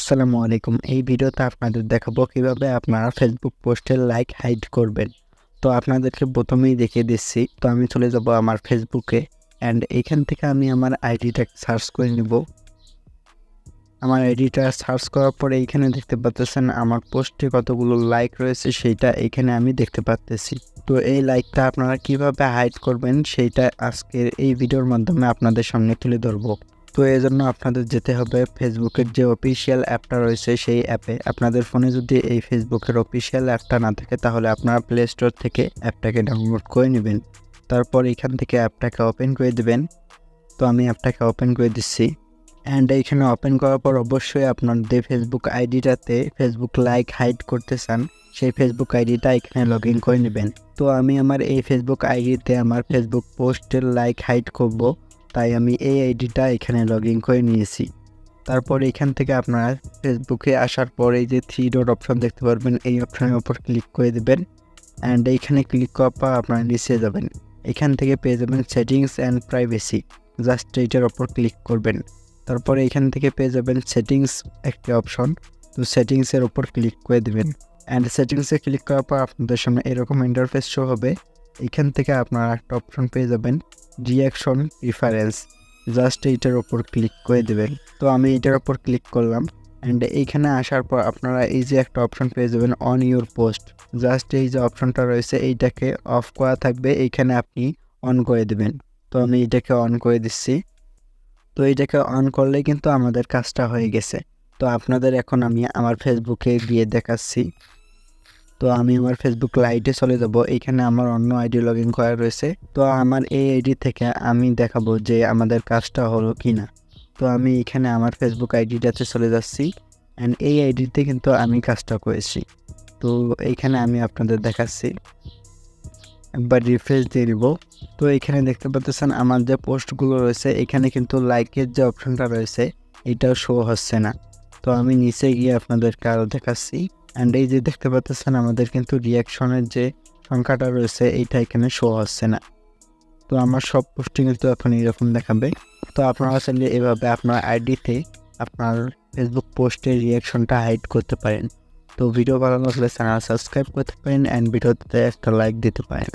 আসসালামু আলাইকুম। এই ভিডিওতে আপনাদের দেখাবো কিভাবে আপনারা ফেসবুক পোস্টের লাইক হাইড করবেন। তো আপনাদেরকে প্রথমেই দেখিয়ে দিচ্ছি। তো আমি চলে যাব আমার ফেসবুকে অ্যান্ড এইখান থেকে আমি আমার আইডিটা সার্চ করে নেব। আমার আইডিটা সার্চ করার পরে এইখানে দেখতে পাচ্ছেন আমার পোস্টে কতগুলো লাইক রয়েছে সেইটা এইখানে আমি দেখতে পাচ্তেছি। তো এই লাইকটা আপনারা কিভাবে হাইড করবেন সেইটা আজকের এই ভিডিওর মাধ্যমে আপনাদের সামনে তুলে ধরবো। তো এই জন্য আপনাদের যেতে হবে ফেসবুকের যে অফিসিয়াল অ্যাপটা রয়েছে সেই অ্যাপে। আপনাদের ফোনে যদি এই ফেসবুকের অফিসিয়াল অ্যাপটা না থাকে তাহলে আপনারা প্লে স্টোর থেকে অ্যাপটাকে ডাউনলোড করে নেবেন। তারপর এখান থেকে অ্যাপটাকে ওপেন করে দেবেন। তো আমি অ্যাপটাকে ওপেন করে দিচ্ছি অ্যান্ড এইখানে ওপেন করার পর অবশ্যই আপনাদের ফেসবুক আইডিটাতে ফেসবুক লাইক হাইড করতে চান সেই ফেসবুক আইডিটা এখানে লগ ইন করে নেবেন। তো আমি আমার এই ফেসবুক আইডিতে আমার ফেসবুক পোস্টের লাইক হাইড করব, তাই আমি এই আইডিটা এখানে লগ ইন করে নিয়েছি। তারপর এখান থেকে আপনারা ফেসবুকে আসার পর এই যে 3 ডট অপশন দেখতে পারবেন, এই অপশনের উপর ক্লিক করে দেবেন অ্যান্ড এইখানে ক্লিক করার পর আপনারা নিচে যাবেন। এখান থেকে পেয়ে যাবেন সেটিংস অ্যান্ড প্রাইভেসি, জাস্ট এইটার ওপর ক্লিক করবেন। তারপরে এখান থেকে পেয়ে যাবেন সেটিংস একটি অপশন, তো সেটিংসের ওপর ক্লিক করে দেবেন অ্যান্ড সেটিংসে ক্লিক করার পর আপনাদের সামনে এরকম ইন্টারফেস শো হবে। এখান থেকে আপনারা একটা অপশন পেয়ে যাবেন রিঅ্যাকশন প্রিফারেন্স, জাস্ট এইটার ওপর ক্লিক করে দেবেন। তো আমি এইটার ওপর ক্লিক করলাম অ্যান্ড এইখানে আসার পর আপনারা এই যে একটা অপশন পেয়ে যাবেন অন ইউর পোস্ট, জাস্ট এই যে অপশনটা রয়েছে এইটাকে অফ করা থাকবে, এইখানে আপনি অন করে দেবেন। তো আমি এটাকে অন করে দিচ্ছি। তো এইটাকে অন করলে কিন্তু আমাদের কাজটা হয়ে গেছে। তো আপনাদের এখন আমি আমার ফেসবুকে গিয়ে দেখাচ্ছি। তো আমি আমার ফেসবুক লাইটে চলে যাব, এইখানে আমার অন্য আইডি লগ ইন করা রয়েছে। তো আমার এই আইডি থেকে আমি দেখাবো যে আমাদের কাজটা হলো কি না। তো আমি এখানে আমার ফেসবুক আইডিটাতে চলে যাচ্ছি অ্যান্ড এই আইডিতে কিন্তু আমি কাজটা করেছি। তো এইখানে আমি আপনাদের দেখাচ্ছি, একবার রিফ্রেশ দিয়ে দিব। তো এখানে দেখতে পাচ্ছেন আমার যে পোস্টগুলো রয়েছে এখানে কিন্তু লাইকের যে অপশনটা রয়েছে এটাও শো হচ্ছে না। তো আমি নিচে গিয়ে আপনাদেরকে আরও দেখাচ্ছি অ্যান্ড এই যে দেখতে পাচ্ছেন আমাদের কিন্তু রিয়াকশনের যে সংখ্যাটা রয়েছে এইটা এখানে শো হচ্ছে না। তো আমার সব পোস্টে কিন্তু এখন এরকম দেখাবে। তো আপনারা চাইলে এভাবে আপনার আইডিতে আপনার ফেসবুক পোস্টের রিয়াকশনটা হাইড করতে পারেন। তো ভিডিও ভালো লাগলে চ্যানেল সাবস্ক্রাইব করতে পারেন অ্যান্ড ভিডিওতে একটা লাইক দিতে পারেন।